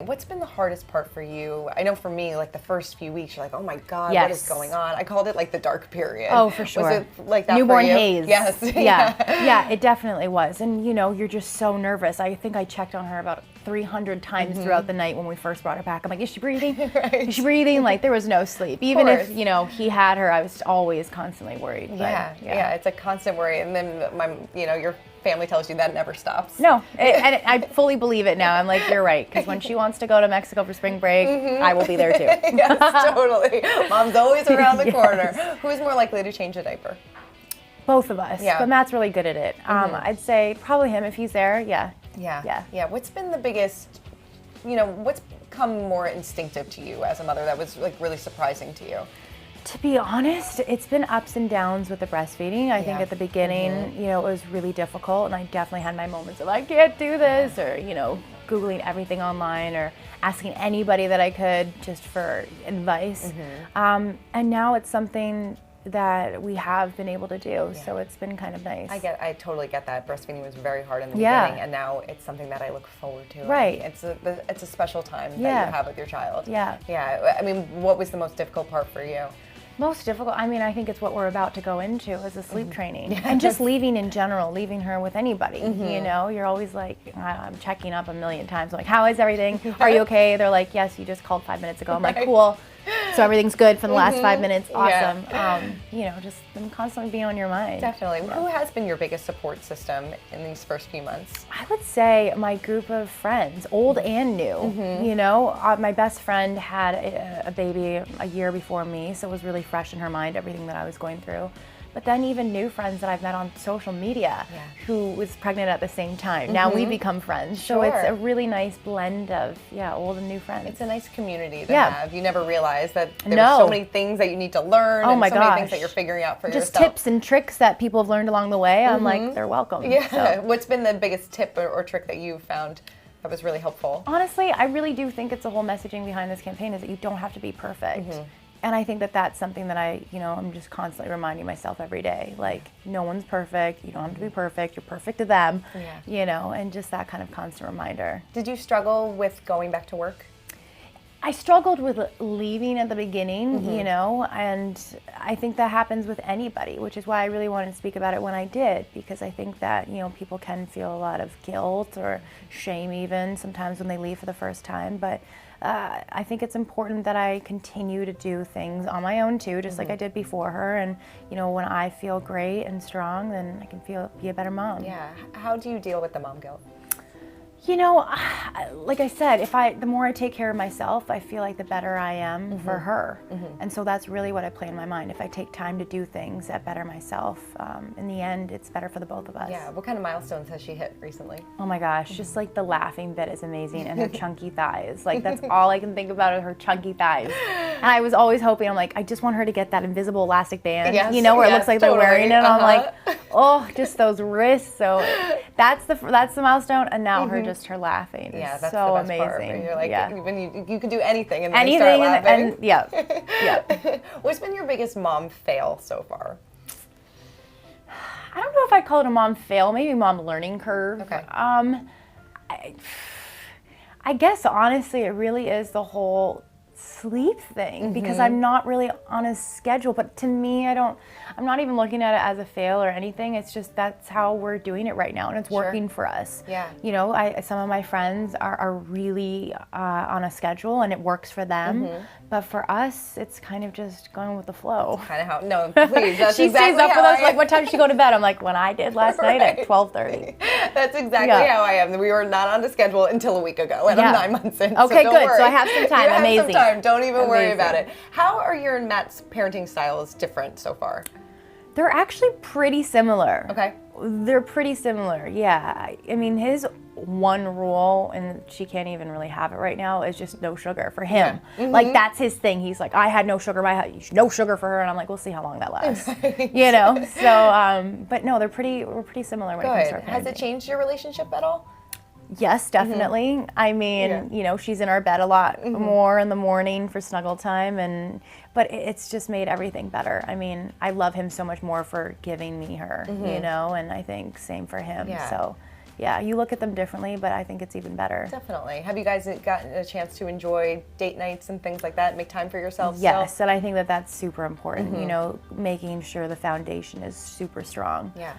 What's been the hardest part for you? I know for me, like the first few weeks, you're like, oh my God, Yes. what is going on? I called it like the dark period. Oh, for sure. Was it like that Newborn for you? haze. Yes. Yeah, it definitely was. And you know, you're just so nervous. I think I checked on her about 300 times throughout the night when we first brought her back. I'm like, is she breathing? Right. Is she breathing? Like there was no sleep. Even if, you know, he had her, I was always constantly worried. But, yeah, it's a constant worry. And then your family tells you that never stops. No, and I fully believe it now. I'm like, you're right, because when she wants to go to Mexico for spring break, I will be there too. Yes, totally. Mom's always around the corner. Who's more likely to change a diaper? Both of us, Yeah. but Matt's really good at it. I'd say probably him if he's there, yeah. What's been the biggest, what's become more instinctive to you as a mother that was like really surprising to you? To be honest, it's been ups and downs with the breastfeeding. I think at the beginning, it was really difficult, and I definitely had my moments of I can't do this, or Googling everything online or asking anybody that I could just for advice. And now it's something that we have been able to do, so it's been kind of nice. I totally get that. Breastfeeding was very hard in the beginning, and now it's something that I look forward to. Right. It's a special time that you have with your child. Yeah. I mean, what was the most difficult part for you? Most difficult, I think it's what we're about to go into is the sleep training. And just leaving in general, leaving her with anybody, you're always like, I'm checking up a million times. I'm like, how is everything? Are you okay? They're like, yes, you just called 5 minutes ago. I'm like, cool. So everything's good for the last 5 minutes. Awesome. Just been constantly being on your mind. Definitely. Who has been your biggest support system in these first few months? I would say my group of friends, old and new. My best friend had a baby a year before me, so it was really fresh in her mind, everything that I was going through. But then even new friends that I've met on social media who was pregnant at the same time. Now we become friends. So it's a really nice blend of, old and new friends. It's a nice community to have. You never realize that there's so many things that you need to learn and so many things that you're figuring out for just yourself. Tips and tricks that people have learned along the way. I'm like, they're welcome. Yeah. So. What's been the biggest tip or trick that you found that was really helpful? Honestly, I really do think it's the whole messaging behind this campaign is that you don't have to be perfect. And I think that that's something that I'm just constantly reminding myself every day. Like, no one's perfect. You don't have to be perfect. You're perfect to them. And just that kind of constant reminder. Did you struggle with going back to work? I struggled with leaving at the beginning, and I think that happens with anybody, which is why I really wanted to speak about it when I did, because I think that, people can feel a lot of guilt or shame even sometimes when they leave for the first time. But I think it's important that I continue to do things on my own too, just like I did before her. And, when I feel great and strong, then I can be a better mom. Yeah. How do you deal with the mom guilt? Like I said, the more I take care of myself, I feel like the better I am for her. And so that's really what I play in my mind. If I take time to do things that better myself, in the end, it's better for the both of us. Yeah. What kind of milestones has she hit recently? Oh my gosh, just like the laughing bit is amazing, and her chunky thighs. Like that's all I can think about are her chunky thighs. And I was always hoping, I'm like, I just want her to get that invisible elastic band, where it looks like they're wearing it. And I'm like, oh, just those wrists. So that's the milestone. And now her laughing. Yeah, that's so the best amazing. Part. You're like, when you can do anything and then anything, you start laughing. and yeah. What's been your biggest mom fail so far? I don't know if I'd call it a mom fail. Maybe mom learning curve. Okay. I guess honestly, it really is the whole sleep thing, because I'm not really on a schedule. But to me, I'm not even looking at it as a fail or anything. It's just that's how we're doing it right now, and it's working for us. Yeah. Some of my friends are really on a schedule, and it works for them. But for us, it's kind of just going with the flow. Kind of how? No, please. That's she exactly stays up how with us. I Like, what time did she go to bed? I'm like, when I did last night at 12:30. That's exactly how I am. We were not on the schedule until a week ago, and I'm 9 months in. Okay, so good. Worry. So I have some time. You have Amazing. some time. Don't even worry about it. How are your and Matt's parenting styles different so far? They're actually pretty similar. Okay. They're pretty similar, yeah. I mean, his one rule, and she can't even really have it right now, is just no sugar for him. Like, that's his thing. He's like, I had no sugar, no sugar for her, and I'm like, we'll see how long that lasts. So, but no, we're pretty similar when it comes to our parenting. Has it changed your relationship at all? Yes, definitely. I mean, she's in our bed a lot more in the morning for snuggle time, but it's just made everything better. I mean, I love him so much more for giving me her, and I think same for him. So Yeah, you look at them differently, but I think it's even better. Definitely. Have you guys gotten a chance to enjoy date nights and things like that? Make time for yourselves? Yes, and I think that that's super important. You know, making sure the foundation is super strong. Yeah.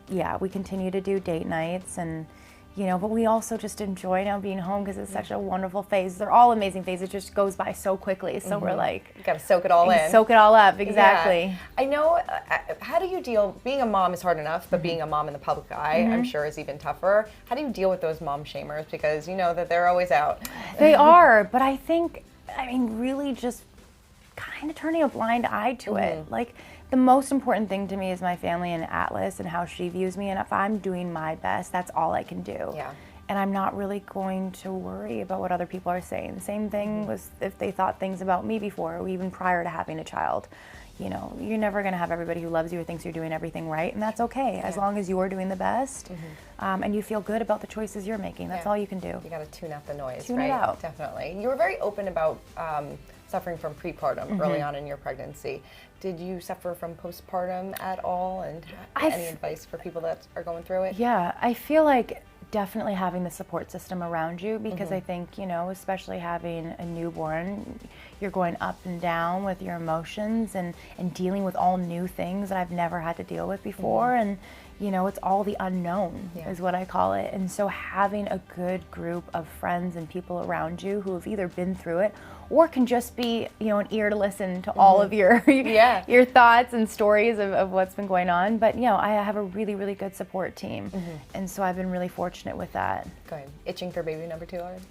Yeah, we continue to do date nights, and you know, but we also just enjoy now being home because it's such a wonderful phase. They're all amazing phases. It just goes by so quickly. So we're like, You got to soak it all in. soak it all up. Exactly. Yeah. I know. How do you deal? Being a mom is hard enough, but being a mom in the public eye, I'm sure, is even tougher. How do you deal with those mom shamers? Because you know that they're always out. They are, but I think, I mean, really just kind of turning a blind eye to it. Like, the most important thing to me is my family and Atlas and how she views me. And if I'm doing my best, that's all I can do. Yeah. And I'm not really going to worry about what other people are saying. The same thing was if they thought things about me before, or even prior to having a child. You know, you're never going to have everybody who loves you or thinks you're doing everything right, and that's okay, as long as you're doing the best, and you feel good about the choices you're making. That's all you can do. You got to tune out the noise, Tune right? it out. Definitely. You were very open about suffering from prepartum early on in your pregnancy. Did you suffer from postpartum at all? And any advice for people that are going through it? Yeah, I feel like definitely having the support system around you, because I think, you know, especially having a newborn, you're going up and down with your emotions and dealing with all new things that I've never had to deal with before. And, you know, it's all the unknown is what I call it. And so having a good group of friends and people around you who have either been through it or can just be, you know, an ear to listen to all of your your thoughts and stories of what's been going on. But, you know, I have a really, really good support team. And so I've been really fortunate with that. Good. Itching for baby number 2 already?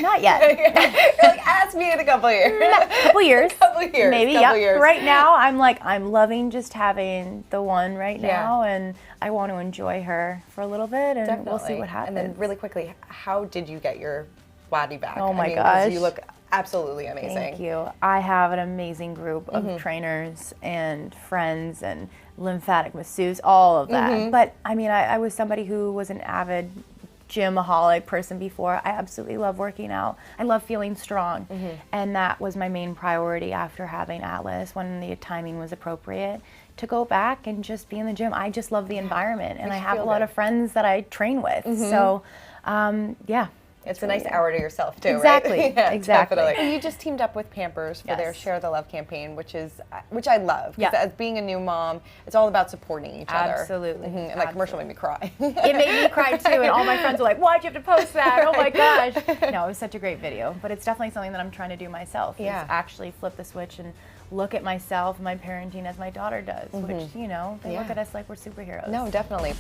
Not yet. You're like, ask me in a couple of years. Couple years. Couple years. Maybe, couple years. Right now, I'm loving just having the one right now, and I want to enjoy her for a little bit, and we'll see what happens. And then really quickly, how did you get your body back? Oh my 'cause gosh. You look absolutely amazing. Thank you. I have an amazing group of trainers and friends and lymphatic masseuse, all of that. But I mean, I was somebody who was an avid gymaholic person before. I absolutely love working out. I love feeling strong. And that was my main priority after having Atlas, when the timing was appropriate, to go back and just be in the gym. I just love the environment, and I have a lot of friends that I train with. So, yeah. It's a nice hour to yourself too, Exactly. right? Yeah, Exactly. Definitely. And you just teamed up with Pampers for their Share the Love campaign, which I love. Because as being a new mom, it's all about supporting each other. Absolutely. And that commercial made me cry. It made me cry too, and all my friends were like, "Why'd you have to post that? Oh my gosh!" No, it was such a great video, but it's definitely something that I'm trying to do myself. Is actually flip the switch and look at myself, my parenting, as my daughter does. Which, you know, they look at us like we're superheroes. No, definitely.